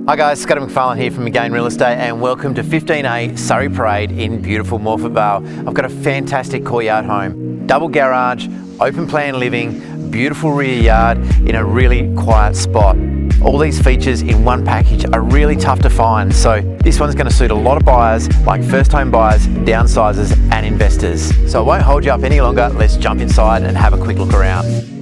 Hi guys, Scott McPharlin here from Magain Real Estate and welcome to 15a Surrey Parade in beautiful Morphett Vale. I've got a fantastic courtyard home, double garage, open plan living, beautiful rear yard in a really quiet spot. All these features in one package are really tough to find, so this one's going to suit a lot of buyers like first home buyers, downsizers and investors. So I won't hold you up any longer, let's jump inside and have a quick look around.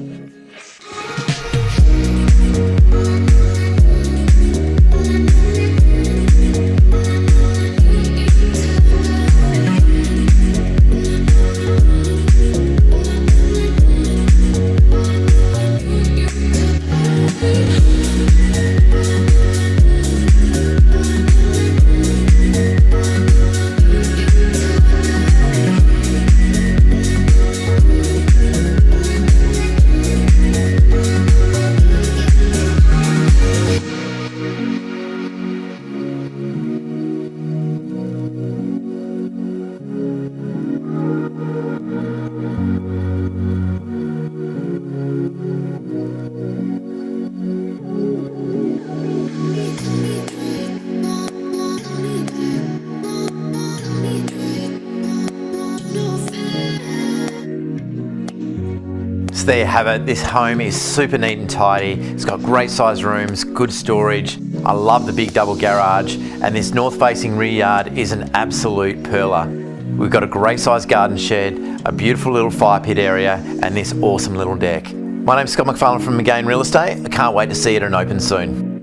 So there you have it. This home is super neat and tidy. It's got great sized rooms, good storage. I love the big double garage, and this north facing rear yard is an absolute perler. We've got a great sized garden shed, a beautiful little fire pit area, and this awesome little deck. My name's Scott McPharlin from Magain Real Estate. I can't wait to see it and open soon.